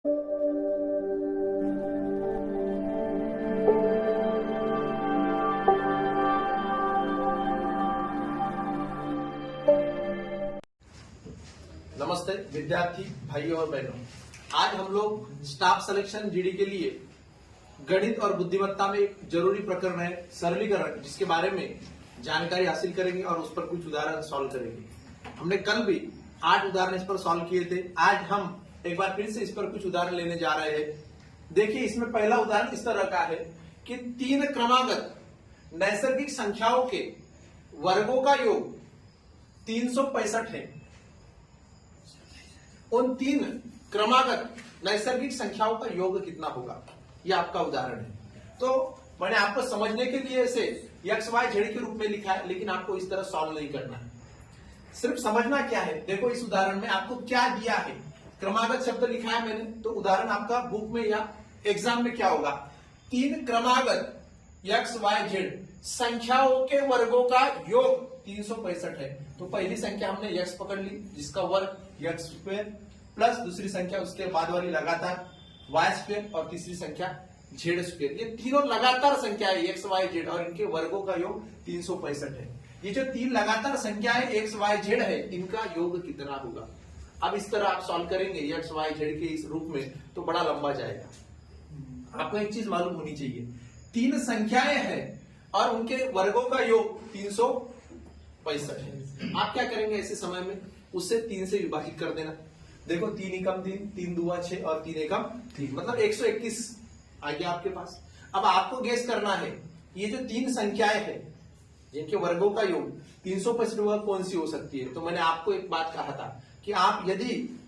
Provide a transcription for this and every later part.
नमस्ते विद्यार्थी भाइयों और बहनों, आज हम लोग स्टाफ सिलेक्शन जीडी के लिए गणित और बुद्धिमत्ता में एक जरूरी प्रकरण है सरलीकरण, जिसके बारे में जानकारी हासिल करेंगे और उस पर कुछ उदाहरण सॉल्व करेंगे। हमने कल भी 8 उदाहरण इस पर सॉल्व किए थे। आज हम एक बार फिर से इस पर कुछ उदाहरण लेने जा रहे हैं। देखिए, इसमें पहला उदाहरण इस तरह का है कि 3 क्रमागत नैसर्गिक संख्याओं के वर्गों का योग 365 है। उन 3 क्रमागत नैसर्गिक संख्याओं का योग कितना होगा, यह आपका उदाहरण है। तो मैंने आपको समझने के लिए इसे एक्स वाई जेड के रूप में लिखा है, लेकिन आपको इस तरह सॉल्व नहीं करना है। सिर्फ समझना क्या है, देखो इस उदाहरण में आपको क्या दिया है। क्रमागत शब्द लिखा है मैंने, तो उदाहरण आपका बुक में या एग्जाम में क्या होगा, 3 क्रमागत एक्स वाई जेड संख्याओं के वर्गों का योग 365 है। तो पहली संख्या हमने x पकड़ ली, जिसका वर्ग x स्क्वायर, प्लस दूसरी संख्या उसके बाद वाली लगातार y स्क्वायर, और तीसरी संख्या z स्क्वायर। ये तीनों लगातार संख्या है x y z, और इनके वर्गों का योग 365 है। ये जो 3 लगातार संख्या है x y z है, इनका योग कितना होगा। अब इस तरह आप सॉल्व करेंगे x y z के इस रूप में, तो बड़ा लंबा जाएगा। आपको एक चीज मालूम होनी चाहिए, 3 संख्याएं हैं और उनके वर्गों का योग 365 है। आप क्या करेंगे ऐसे समय में, उससे 3 से विभाजित कर देना। देखो 3 एकम 3, 3 दूआ 6 और 3 एकम 3, मतलब 121 आ गया आपके पास। अब आपको गेस करना है, ये जो 3 संख्याएं हैं जिनके वर्गों का योग 365 होगा, कौन सी हो सकती है। तो मैंने आपको एक बात कहा था कि आप यदि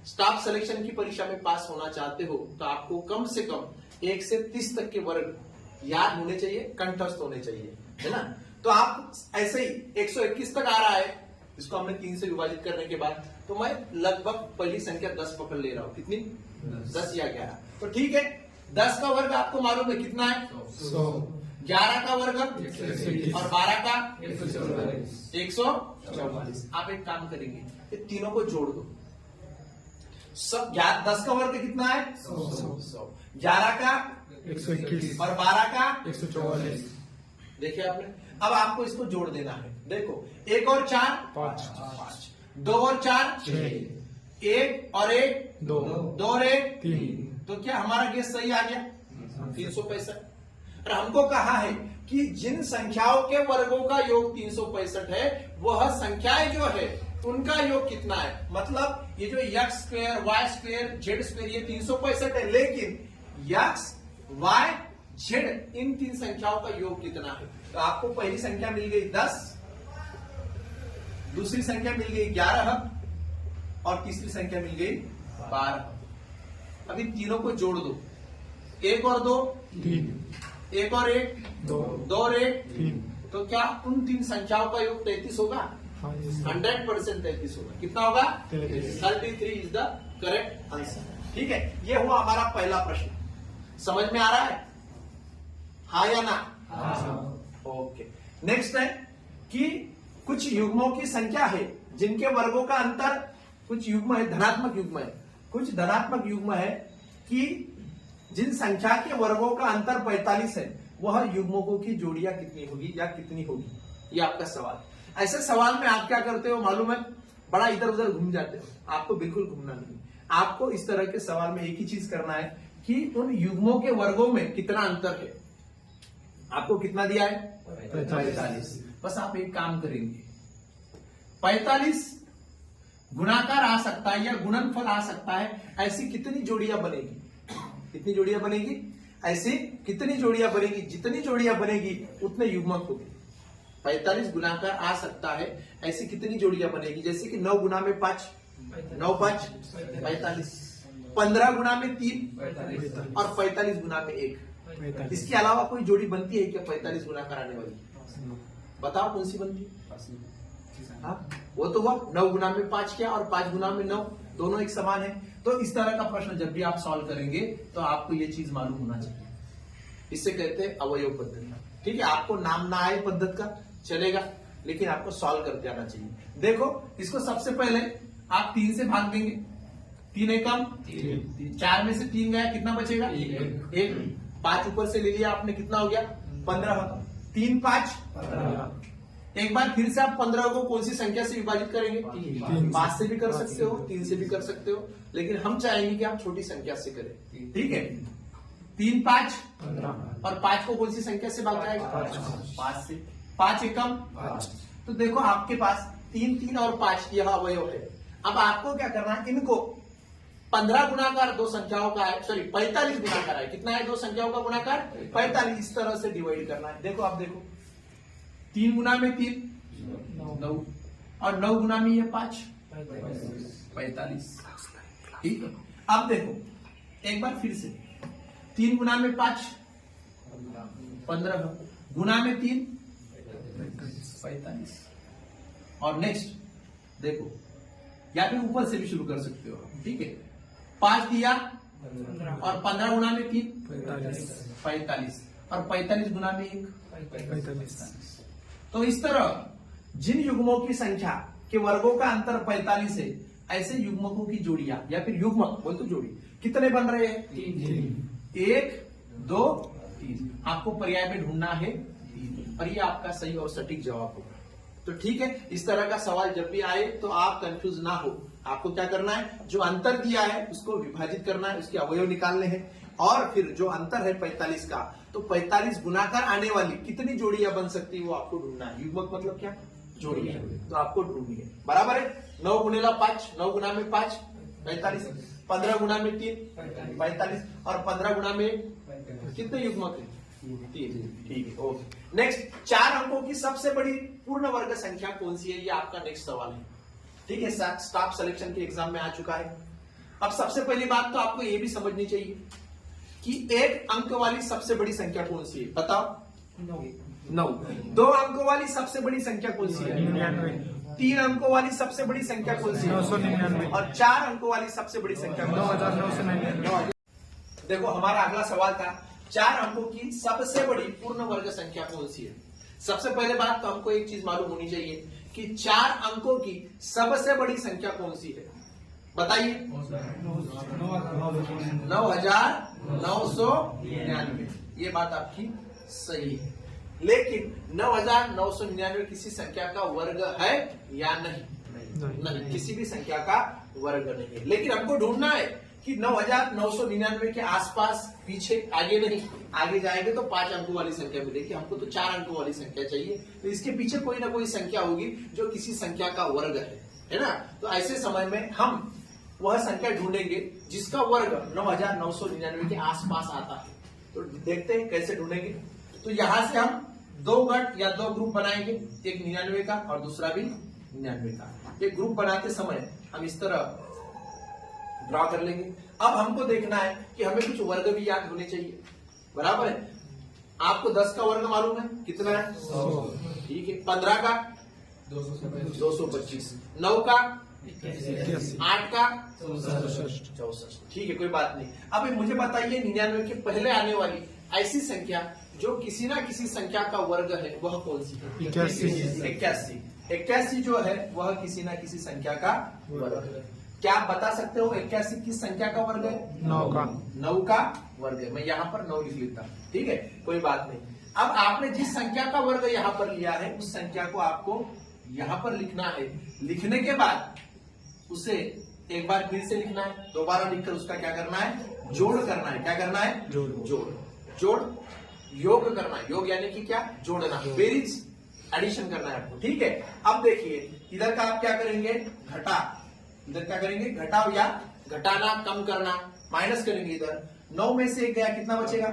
स्टाफ सिलेक्शन की परीक्षा में पास होना चाहते हो, तो आपको कम से कम 1 से 30 तक के वर्ग याद होने चाहिए, कंठस्थ होने चाहिए, है ना। तो आप ऐसे ही 121 तक आ रहा है, इसको हमने 3 से विभाजित करने के बाद, तो मैं लगभग पहली संख्या 10 पकड़ ले रहा हूं। कितनी? 10 या 11। तो ठीक है, 10 का वर्ग आपको मालूम है कितना है, 100। 11 का वर्ग 121 और 12 का 144। 144। आप एक काम करेंगे, ये तीनों को जोड़ दो। सब 10 का वर्ग कितना है, 100। 11 का 121 और 12 का 144। देखिए आपने। अब आपको इसको जोड़ देना है। देखो 1 और 4 5, 2 और 4 6, 1 और 1 2 और 1 3। तो क्या हमारा गेस सही आ गया, 365। और हमको कहा है कि जिन संख्याओं के वर्गों का योग 365 है, वह संख्याएं जो है उनका योग कितना है। मतलब ये जो x square, y square, z square, ये 365 है, लेकिन x y z इन 3 संख्याओं का योग कितना है। तो आपको पहली संख्या मिल गई 10, दूसरी संख्या मिल गई 11 और तीसरी संख्या मिल गई 12। अभी तीनों को जोड़ दो, 1 और 2 3, 1 और 1 2 और 1, 3। तो क्या उन 3 संख्याओं का योग 33 होगा। 100% 33 होगा। कितना होगा, 33 इज द करेक्ट आंसर। ठीक है, ये हुआ हमारा पहला प्रश्न। समझ में आ रहा है, हाँ या ना। ओके, नेक्स्ट है कि कुछ युग्मों की संख्या है जिनके वर्गों का अंतर, कुछ युग्म है धनात्मक युग्म है, कुछ धनात्मक युग्म है कि जिन संख्या के वर्गों का अंतर 45 है, वह युग्मकों की जोड़ियां कितनी होगी या कितनी होगी। ये आपका सवाल। ऐसे सवाल में आप क्या करते हो मालूम है, बड़ा इधर उधर घूम जाते हो। आपको बिल्कुल घूमना नहीं, आपको इस तरह के सवाल में एक ही चीज करना है कि उन युग्मों के वर्गों में कितना अंतर है। आपको कितना दिया है, 45। बस आप एक काम करेंगे, 45 गुणाकार आ सकता है या गुणनफल आ सकता है, ऐसी कितनी जोड़ियां बनेगी, कितनी जोड़ियां बनेगी, ऐसी कितनी जोड़ियां बनेगी, जितनी जोड़ियां बनेगी उतने युग्मक होगी। 45 गुणाकार आ सकता है, ऐसी कितनी जोड़ियां बनेगी, जैसे कि 9 गुना में 5, 9 5 45, 15 गुना में 3 और 45 गुना में 1। इसके अलावा कोई जोड़ी बनती है क्या 45 गुना कराने वाली, बताओ कौन सी बनती है। हाँ, वो तो हुआ 9 गुना में 5 किया और 5 गुना में 9, दोनों एक समान है। तो इस तरह का प्रश्न जब भी आप सॉल्व करेंगे तो आपको ये चीज मालूम होना चाहिए। इससे कहते हैं अवयव पद्धति। ठीक है, आपको नाम ना आए पद्धति का चलेगा, लेकिन आपको सॉल्व करते आना चाहिए। देखो, इसको सबसे पहले आप 3 से भाग देंगे। तीन एकम तीन। 4 में से 3 गया, कितना बचेगा? एक। 1। 5 ऊपर से ले लिया आपने, कितना हो गया? 15। 3 5। एक बार फिर से आप 15 को कौन सी संख्या से विभाजित करेंगे? 5 से भी कर सकते हो, 3 से भी कर सकते हो, लेकिन हम चाहेंगे कि आप छोटी संख्या से करें। ठीक है, 3 5 और 5 को कौन सी संख्या से भाग जाएगा? 5 से। 5 एकम 5। तो देखो आपके पास 3 3 और 5 यह अवयव है। अब आपको क्या करना है, इनको 15 गुणाकार दो संख्याओं का है, सॉरी 45 गुणाकार है। कितना है दो संख्याओं का गुणाकार? 45। इस तरह से डिवाइड करना है। देखो आप देखो, 3 गुना में 3 9 और 9 गुना में ये 5 45। ठीक है, अब देखो एक बार फिर से, 3 गुना में 5 15 गुना में 3 45। और नेक्स्ट देखो, या फिर ऊपर से भी शुरू कर सकते हो। ठीक है, 5 दिया और 15 गुना में 3 45 और 45 गुना में 1 45। तो इस तरह जिन युग्मों की संख्या के वर्गों का अंतर 45 है, ऐसे युग्मकों की जोड़ियां या फिर युग्मक बोल तो जोड़ी कितने बन रहे हैं? 1 2 3। आपको पर्याय में ढूंढना है 3, और ये आपका सही और सटीक जवाब होगा। तो ठीक है, इस तरह का सवाल जब भी आए तो आप कंफ्यूज ना हो। आपको क्या करना है, जो अंतर दिया है उसको विभाजित करना है, उसके अवयव निकालने हैं, और फिर जो अंतर है 45 का, तो 45 गुणाकार आने वाली कितनी जोड़ियां बन सकती है वो आपको ढूंढना है। युग्मक मतलब क्या? जोड़ियां। तो आपको ढूंढनी है। बराबर है, 9 गुणेला 5, 9 गुना में 5 45, 15 गुना में 3 45 और 15 गुना में कितने युग्मक है? 3। ठीक है, ओके। नेक्स्ट, 4 अंकों की सबसे बड़ी पूर्ण वर्ग संख्या कौन सी है? ये आपका नेक्स्ट सवाल है। ठीक है, स्टाफ सिलेक्शन के एग्जाम में आ चुका है। अब सबसे पहली बात तो आपको ये भी समझनी चाहिए कि 1 अंक वाली सबसे बड़ी संख्या कौन सी है? बताओ। 9। 2 अंकों वाली सबसे बड़ी संख्या कौन सी है? 3 अंकों वाली सबसे बड़ी संख्या कौन सी है? 999। और 4 अंकों वाली सबसे बड़ी संख्या कौन सी है? 9999। देखो हमारा अगला सवाल था, 4 अंकों की सबसे बड़ी पूर्ण वर्ग संख्या कौन सी है? सबसे पहले बात तो हमको एक चीज मालूम होनी चाहिए कि 4 अंकों की सबसे बड़ी संख्या कौन सी है? बताइए। 9999। ये बात आपकी सही है, लेकिन 9999 किसी संख्या का वर्ग है या नहीं? नहीं, किसी भी संख्या का वर्ग नहीं है। लेकिन हमको ढूंढना है कि 9999 के आसपास, पीछे, आगे नहीं। आगे जाएंगे तो 5 अंकों वाली संख्या मिलेगी, हमको तो 4 अंकों वाली संख्या चाहिए। तो इसके पीछे कोई ना कोई संख्या होगी जो किसी संख्या का वर्ग है ना? तो ऐसे समय में हम वह संख्या ढूंढेंगे जिसका वर्ग 9999 के आसपास आता है। तो देखते हैं कैसे ढूंढेंगे। तो यहां से हम 2 गट या 2 ग्रुप बनाएंगे, एक 99 का और दूसरा भी 99 का। एक ग्रुप बनाते समय हम इस तरह ड्रॉ कर लेंगे। अब हमको देखना है कि हमें कुछ वर्ग भी याद होने चाहिए। बराबर है, आपको 10 का वर्ग मालूम है कितना है? 100। ठीक है, 15 का 225, 9 का 8 का 64। ठीक है, कोई बात नहीं। अब मुझे बताइए 99 के पहले आने वाली ऐसी संख्या जो किसी ना किसी संख्या का वर्ग है, वह कौन सी है? 81। 81 जो है वह किसी ना किसी संख्या का वर्ग है। क्या आप बता सकते हो 81 किस संख्या का वर्ग है? 9 का वर्ग है। मैं यहाँ पर 9 लिख लेता हूँ। ठीक है, कोई बात नहीं। अब आपने जिस संख्या का वर्ग यहाँ पर लिया है उस संख्या को आपको यहाँ पर लिखना है। लिखने के बाद उसे एक बार फिर से लिखना है, दोबारा लिखकर उसका क्या करना है? जोड़ करना है। क्या करना है? जोड़ योग करना है। योग यानी कि क्या? जोड़ना, बेरीज, एडिशन करना है आपको। ठीक है, अब देखिए इधर का आप क्या करेंगे? घटा। इधर क्या करेंगे? घटाओ या घटाना, कम करना, माइनस करेंगे। इधर 9 में से 1 गया, कितना बचेगा?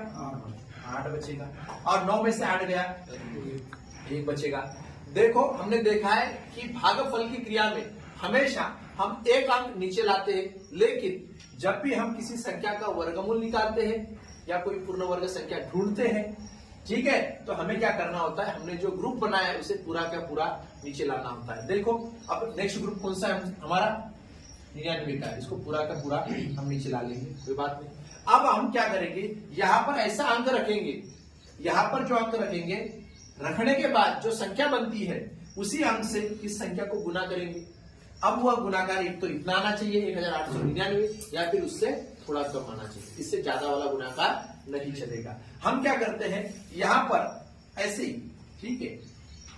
8 बचेगा। और 9 में से 8 गया, 1 बचेगा। देखो हमने देखा है कि भागफल की क्रिया में हमेशा हम एक अंक नीचे लाते हैं, लेकिन जब भी हम किसी संख्या का वर्गमूल निकालते हैं या कोई पूर्ण वर्ग संख्या ढूंढते हैं, ठीक है, तो हमें क्या करना होता है? हमने जो ग्रुप बनाया है उसे पूरा का पूरा नीचे लाना होता है। देखो अब नेक्स्ट ग्रुप कौन सा है हमारा? 99 का। इसको पूरा का पूरा हम नीचे ला लेंगे, कोई बात नहीं। अब हम क्या करेंगे? यहाँ पर ऐसा अंक रखेंगे, यहाँ पर जो अंक रखेंगे, रखने के बाद जो संख्या बनती है उसी अंक से इस संख्या को गुना करेंगे। अब वह गुणाकार एक तो इतना आना चाहिए 1899 या फिर उससे थोड़ा कम आना चाहिए, इससे ज्यादा वाला गुणाकार नहीं चलेगा। हम क्या करते हैं यहां पर ऐसे ही, ठीक है,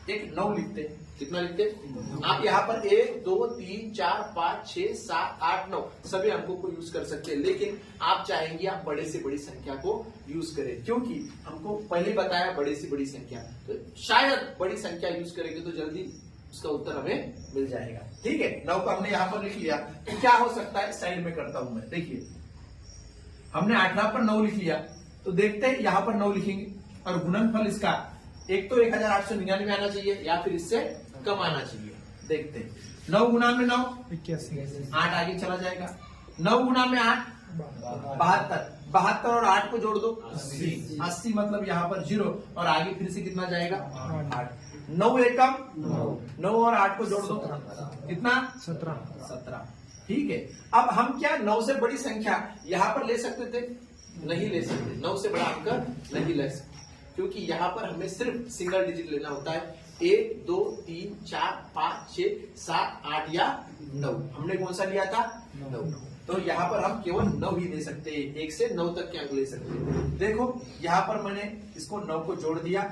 एक 9 लिखते हैं। कितना लिखते हैं आप यहाँ पर 1 2 3 4 5 6 7 8 9 सभी अंकों को यूज कर सकते हैं, लेकिन आप चाहेंगे आप बड़े से बड़ी संख्या को यूज करें, क्योंकि हमको पहले बताया बड़े से बड़ी संख्या, तो शायद बड़ी संख्या यूज करेंगे तो जल्दी उसका उत्तर हमें मिल जाएगा। ठीक है, 9 को हमने यहाँ पर लिख लिया, तो क्या हो सकता है साइड में करता हूं मैं। देखिए हमने 18 पर 9 लिख लिया, तो देखते हैं यहाँ पर 9 लिखेंगे और गुणनफल इसका एक तो 1899 आना चाहिए या फिर इससे कम आना चाहिए। देखते हैं 9 गुना में 9 81 8 आगे चला जाएगा, 9 गुना में 8 72 72 और 8 को जोड़ दो 80 मतलब यहाँ पर 0 और आगे फिर से कितना जाएगा 8 9 एकम 9 और 8 को जोड़ दो कितना 17। ठीक है, अब हम क्या 9 से बड़ी संख्या यहाँ पर ले सकते थे? नहीं ले सकते, 9 से बड़ा अंक नहीं ले सकते, क्योंकि यहाँ पर हमें सिर्फ सिंगल डिजिट लेना होता है। 1 2 3 4 5 6 7 8 या 9। हमने कौन सा लिया था 9, तो यहाँ पर हम केवल 9 ही ले सकते हैं, 1 से 9 तक के अंक ले सकते हैं। देखो यहाँ पर मैंने इसको 9 को जोड़ दिया,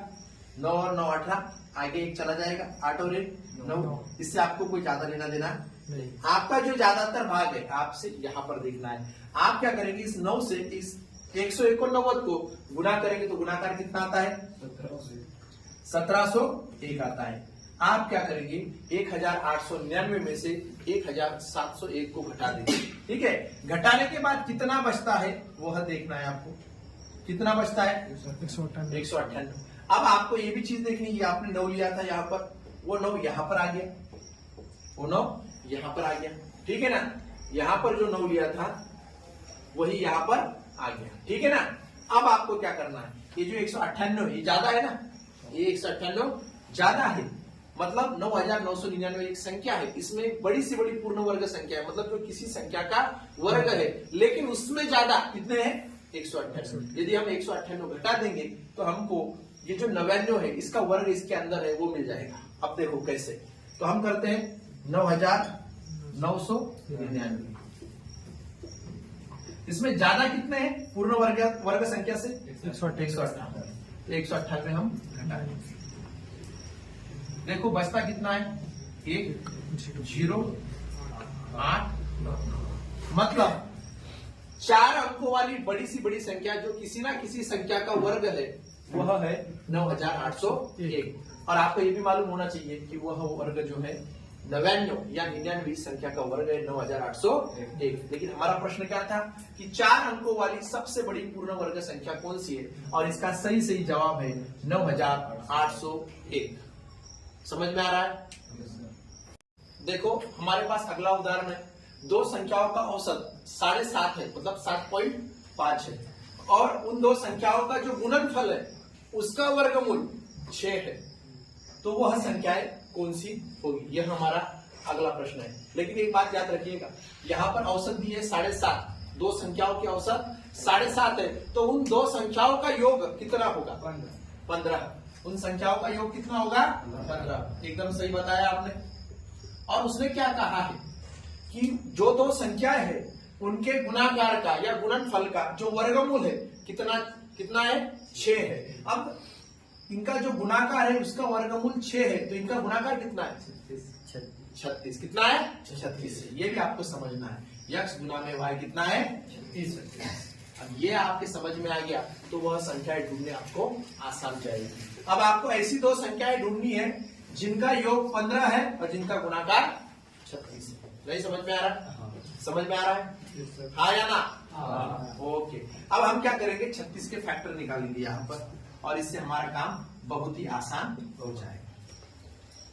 9 और 9 18, आगे एक चला जाएगा 8 और 1 9। इससे आपको कोई ज्यादा लेना देना नहीं। आपका जो ज्यादातर भाग है आपसे यहाँ पर देखना है। आप क्या करेंगे, इस 9 से इस 189 को गुना करेंगे तो गुणाकार कितना आता है 1701 आता है। आप क्या करेंगे 1899 में से 1701 को घटा देंगे। ठीक है, घटाने के बाद कितना बचता है वह देखना है आपको। कितना बचता है 198। अब आपको ये भी चीज देखनी है, आपने 9 लिया था यहाँ पर, वो 9 यहाँ पर आ गया, वो 9 यहाँ पर आ गया। ठीक है ना, यहाँ पर जो 9 लिया था वही यहाँ पर आ गया। ठीक है ना, अब आपको क्या करना है, ये जो 198 ये ज्यादा है ना, ये 198 ज्यादा है, मतलब 9999 एक संख्या है, इसमें बड़ी से बड़ी पूर्ण वर्ग संख्या है, मतलब जो किसी संख्या का वर्ग है, लेकिन उसमें ज्यादा कितने हैं 198। यदि हम 198 घटा देंगे तो हमको ये जो 99 है इसका वर्ग इसके अंदर है वो मिल जाएगा। अब देखो कैसे, तो हम करते हैं 9999, इसमें ज्यादा कितने हैं पूर्ण वर्ग संख्या से 198। 198 हम घटाएंगे, देखो बचता कितना है 1 0 8 मतलब 4 अंकों वाली बड़ी सी बड़ी संख्या जो किसी ना किसी संख्या का वर्ग है वह है 9801। और आपको ये भी मालूम होना चाहिए कि वह वर्ग जो है 99 या 99 संख्या का वर्ग है 9801। लेकिन हमारा प्रश्न क्या था कि 4 अंकों वाली सबसे बड़ी पूर्ण वर्ग संख्या कौन सी है, और इसका सही जवाब है 9801। समझ में आ रहा है? देखो हमारे पास अगला उदाहरण है, दो संख्याओं का औसत 7.5 है, मतलब 7.5 है, और उन दो संख्याओं का जो गुणनफल है उसका वर्गमूल 6 है, तो वह संख्याएं कौन सी होगी, यह हमारा अगला प्रश्न है। लेकिन एक बात याद रखिएगा, यहाँ पर औसत भी है 7.5, दो संख्याओं की औसत 7.5 है, तो उन दो संख्याओं का योग कितना होगा 15। उन संख्याओं का योग कितना होगा 15। एकदम सही बताया आपने। और उसने क्या कहा है कि जो दो संख्याएं है उनके गुणाकार का या गुणनफल का जो वर्गमूल है कितना है 6 है। अब इनका जो गुणाकार है उसका वर्गमूल 6 है, तो इनका गुणाकार कितना है 36। कितना है 36 है, ये भी आपको समझना है। x गुना में y कितना है 36। अब ये आपके समझ में आ गया तो वह संख्याएं ढूंढने आपको आसान जाएगी। अब आपको ऐसी दो संख्याएं ढूंढनी है जिनका योग 15 है और जिनका गुणाकार 36 है। नहीं समझ में आ रहा? समझ में आ रहा है? हाँ या ना? ओके, अब हम क्या करेंगे 36 के फैक्टर निकालेंगे यहाँ पर, और इससे हमारा काम बहुत ही आसान हो जाएगा।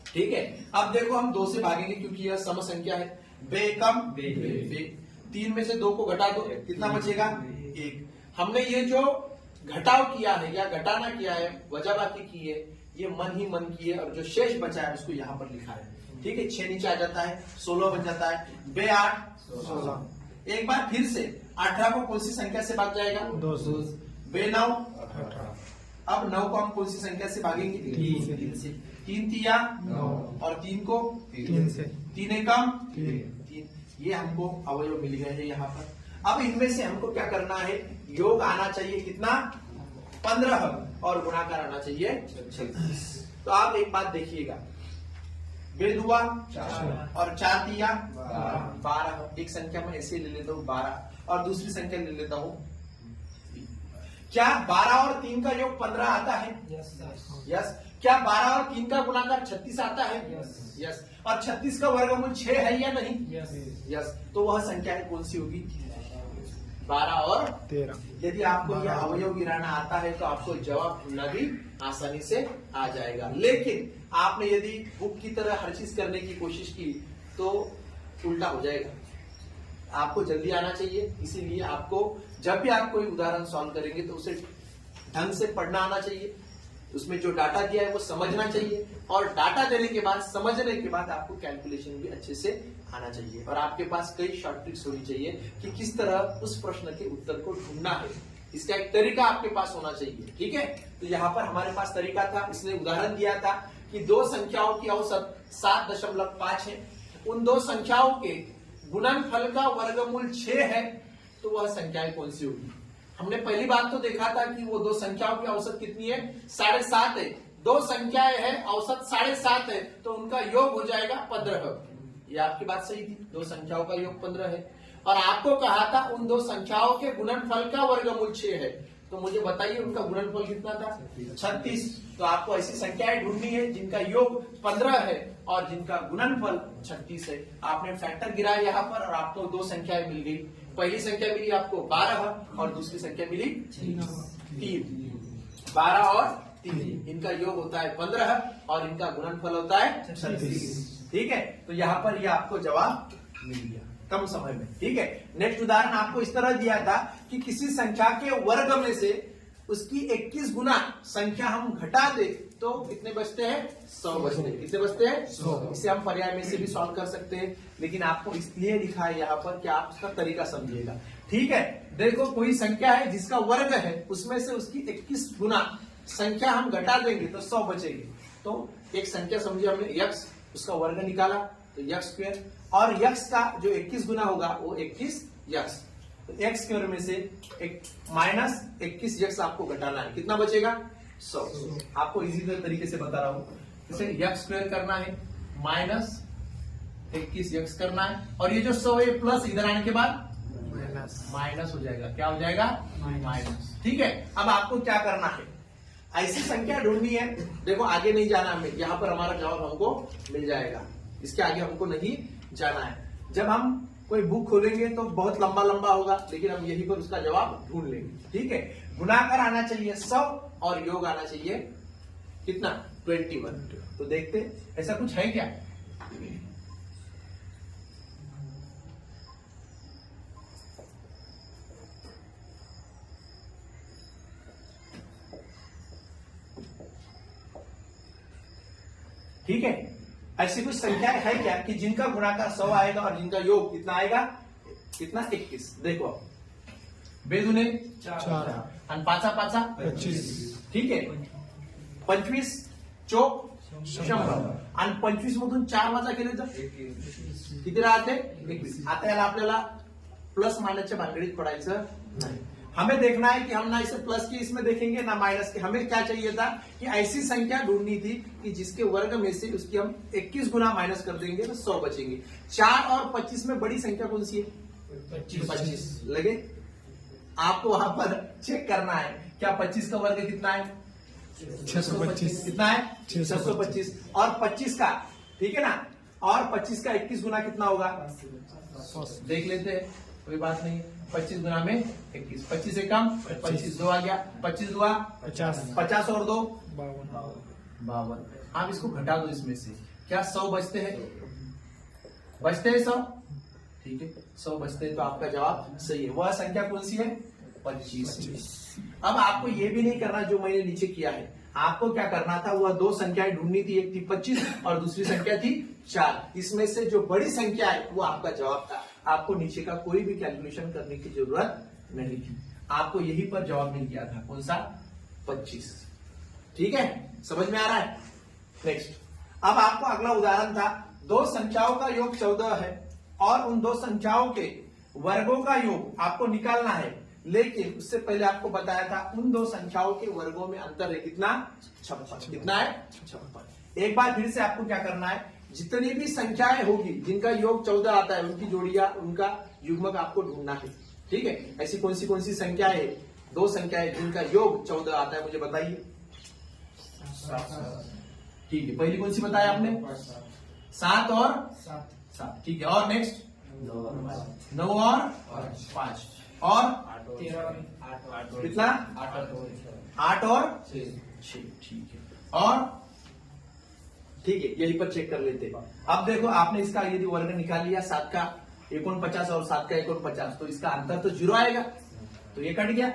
ठीक है, अब देखो हम 2 से भागेंगे क्योंकि यह सम संख्या है। बे कम बे 3 में से 2 को घटा दो, कितना बचेगा 1। हमने ये जो घटाव किया है या घटाना किया है, वजहबाकी की है, ये मन ही मन की है, और जो शेष बचा है उसको यहाँ पर लिखा है। ठीक है, 6 नीचे आ जाता है 16 बन जाता है। बे 8 16। एक बार फिर से 18 को कौन सी संख्या से भाग जाएगा 2। बे 9 18। अब 9 को हम कौन सी संख्या से भागेंगे 3 से। तीन तिया और तीन को 3 से तीन एकम 3 ये हमको अवयव मिल गए हैं यहाँ पर। अब इनमें से हमको क्या करना है, योग आना चाहिए कितना 15 और गुणाकार आना चाहिए 36। तो आप एक बात देखिएगा, बेदुआ और 4 तिया 12, एक संख्या में ऐसे ले लेता हूँ 12 और दूसरी संख्या ले लेता हूँ। क्या 12 और 3 का योग 15 आता है? यस। क्या 12 और 3 का गुणाकार 36 आता है? यस। और 36 का वर्गमूल 6 है या नहीं? यस। तो वह संख्या कौन सी होगी? 12 और 13। यदि आपको यह अवयव गिराना आता है तो आपको जवाब न भी आसानी से आ जाएगा। लेकिन आपने यदि बुक की तरह हर चीज करने की कोशिश की तो उल्टा हो जाएगा। आपको जल्दी आना चाहिए, इसीलिए आपको जब भी आप कोई उदाहरण सॉल्व करेंगे तो उसे ढंग से पढ़ना आना चाहिए, उसमें जो डाटा दिया है वो समझना चाहिए, और डाटा देने के बाद समझने के बाद आपको कैलकुलेशन भी अच्छे से आना चाहिए, और आपके पास कई शॉर्ट ट्रिक्स होनी चाहिए कि किस तरह उस प्रश्न के उत्तर को ढूंढना है। इसका एक तरीका आपके पास होना चाहिए। ठीक है, तो यहाँ पर हमारे पास तरीका था, इसने उदाहरण दिया था कि दो संख्याओं की औसत 7.5 है, उन दो संख्याओं के गुणनफल का वर्गमूल 6 है, तो वह संख्याएं कौन सी होगी। हमने पहली बात तो देखा था कि वो दो संख्याओं की औसत कितनी है, 7.5 है। दो संख्याएं है, औसत 7.5 है, तो उनका योग हो जाएगा 15। ये आपकी बात सही थी, दो संख्याओं का योग 15 है। और आपको कहा था उन दो संख्याओं के गुणनफल का वर्गमूल 6 है, तो मुझे बताइए उनका गुणनफल कितना था? 36। तो आपको ऐसी संख्याएं ढूंढनी है जिनका योग 15 है और जिनका गुणनफल 36 है। आपने फैक्टर गिराया यहाँ पर और आपको दो संख्याएं मिल गई। पहली संख्या मिली आपको 12 और दूसरी संख्या मिली 3। 12 और 3, इनका योग होता है 15 और इनका गुणनफल होता है 36। ठीक है, तो यहाँ पर ये आपको जवाब मिल गया कम समय में। ठीक है, नेक्स्ट उदाहरण आपको इस तरह दिया था कि किसी संख्या के वर्ग में से उसकी 21 गुना संख्या हम घटा दे तो कितने बचते हैं? 100 बचते हैं। कितने बचते हैं? 100। इसे हम पर्याय में से भी सॉल्व कर सकते हैं, लेकिन आपको इसलिए लिखा है यहाँ पर कि आप उसका तरीका समझिएगा। ठीक है, देखो कोई संख्या है जिसका वर्ग है, उसमें से उसकी 21 गुना संख्या हम घटा देंगे तो 100 बचेगी। तो एक संख्या समझिए हमने यक्स, उसका वर्ग निकाला तो यक्स स्क्वायर, और यक्स का जो 21 गुना होगा वो 21 यक्स, तो एक्स स्क्वायर में से एक माइनस 21 यक्स आपको घटाना है, कितना बचेगा? 100। आपको इजी तरीके से बता रहा हूं, जैसे यक्स स्क्वायर करना है माइनस 21 यक्स करना है, और ये जो 100 है प्लस इधर आने के बाद माइनस हो जाएगा। क्या हो जाएगा? माइनस। ठीक है, अब आपको क्या करना है, ऐसी संख्या ढूंढनी है। देखो आगे नहीं जाना हमें, यहाँ पर हमारा जवाब हमको मिल जाएगा, इसके आगे हमको नहीं जाना है। जब हम कोई बुक खोलेंगे तो बहुत लंबा लंबा होगा, लेकिन हम यहीं पर उसका जवाब ढूंढ लेंगे। ठीक है, गुणाकार आना चाहिए 100 और योग आना चाहिए कितना? 21। तो देखते ऐसा कुछ है क्या? ठीक है, ऐसी कुछ संख्या है क्या कि जिनका गुणाकार 100 आएगा और जिनका योग कितना आएगा? कितना? 21। देखो बेदुने 4 आणि पाचा 25 ठीक आहे, 25 चोक 100 आणि 25 मधून 4 वजा केले तर किती राहते? 21। आता याला आपल्याला प्लस माइनसच्या भानगडीत पडायचं नाही। हमें देखना है कि हम ना इसे प्लस के इसमें देखेंगे ना माइनस के। हमें क्या चाहिए था कि ऐसी संख्या ढूंढनी थी कि जिसके वर्ग में से उसकी हम 21 गुना माइनस कर देंगे तो 100 बचेंगे। 4 और 25 में बड़ी संख्या कौन सी है? 25 लगे। आपको वहां पर चेक करना है क्या 25 का वर्ग कितना है? 625। कितना है? 625। और 25 का, ठीक है ना, और 25 का 21 गुना कितना होगा? देख लेते हैं, कोई बात नहीं। 25 गुना में 21, 25 से कम 25, 2 आ गया, 25 दुआ 50, 50 और 2 52। आप इसको घटा दो इसमें से, क्या 100 बचते हैं? बचते हैं 100? ठीक है, 100 बचते हैं तो आपका जवाब सही है। वह संख्या कौन सी है? 25। अब आपको ये भी नहीं करना जो मैंने नीचे किया है, आपको क्या करना था, वह दो संख्याएं ढूंढनी थी, एक थी 25 और दूसरी संख्या थी 4। इसमें से जो बड़ी संख्या है वो आपका जवाब था। आपको नीचे का कोई भी कैलकुलेशन करने की जरूरत नहीं थी, आपको यहीं पर जवाब मिल गया था। कौन सा? 25। ठीक है, समझ में आ रहा है? नेक्स्ट, अब आपको अगला उदाहरण था, दो संख्याओं का योग 14 है और उन दो संख्याओं के वर्गों का योग आपको निकालना है, लेकिन उससे पहले आपको बताया था उन दो संख्याओं के वर्गों में अंतर है कितना, 56। कितना है, 56। एक बार फिर से आपको क्या करना है, जितनी भी संख्याएं होगी जिनका योग 14 आता है उनकी जोड़ियां, उनका युग्मक आपको ढूंढना है। ठीक है, ऐसी कौन सी संख्याएं, दो संख्याएं जिनका योग 14 आता है, मुझे बताइए। ठीक है, पहली कौन सी बताया आपने, 7 और 7। ठीक है, और नेक्स्ट 9 और 5 और कितना, 8 और 6। ठीक है, और ठीक है, यहीं पर चेक कर लेते हैं। अब देखो, आपने इसका यदि वर्ग निकाल लिया, 7 का 49 और 7 का 49, तो इसका अंतर तो 0 आएगा, तो ये कट गया,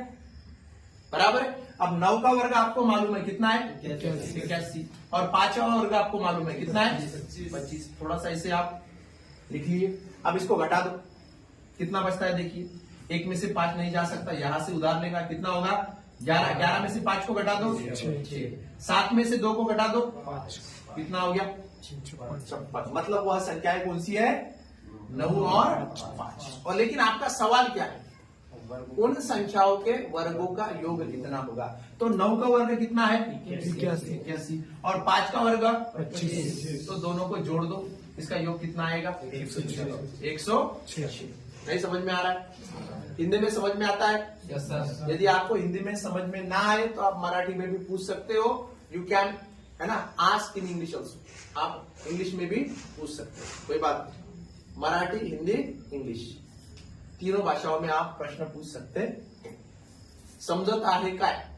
बराबर है। अब 9 का वर्ग आपको मालूम है कितना है, 81, और 5 का वर्ग आपको मालूम है कितना है, 25। थोड़ा सा इसे आप लिख लीजिए। अब इसको घटा दो, कितना बचता है, देखिए 1 में से 5 नहीं जा सकता, यहां से उधार लेगा, कितना होगा 11। 11 में से 5 को घटा दो 6, 7 में से 2 को घटा दो 5, कितना हो गया 56। मतलब वह संख्याएं कौन सी है, 9 और 5। और लेकिन आपका सवाल क्या है, उन संख्याओं के वर्गों का योग कितना होगा। तो 9 का वर्ग कितना है, 81, और 5 का वर्ग 25, तो दोनों को जोड़ दो, इसका योग कितना आएगा, 106। नहीं समझ में आ रहा है, हिंदी में समझ में आता है। Yes sir. यदि आपको हिंदी में समझ में ना आए तो आप मराठी में भी पूछ सकते हो, यू कैन, है ना, आस्क इन इंग्लिश ऑल्सो, आप इंग्लिश में भी पूछ सकते हो, कोई बात नहीं। मराठी, हिंदी, इंग्लिश, तीनों भाषाओं में आप प्रश्न पूछ सकते। समझत आहे काय?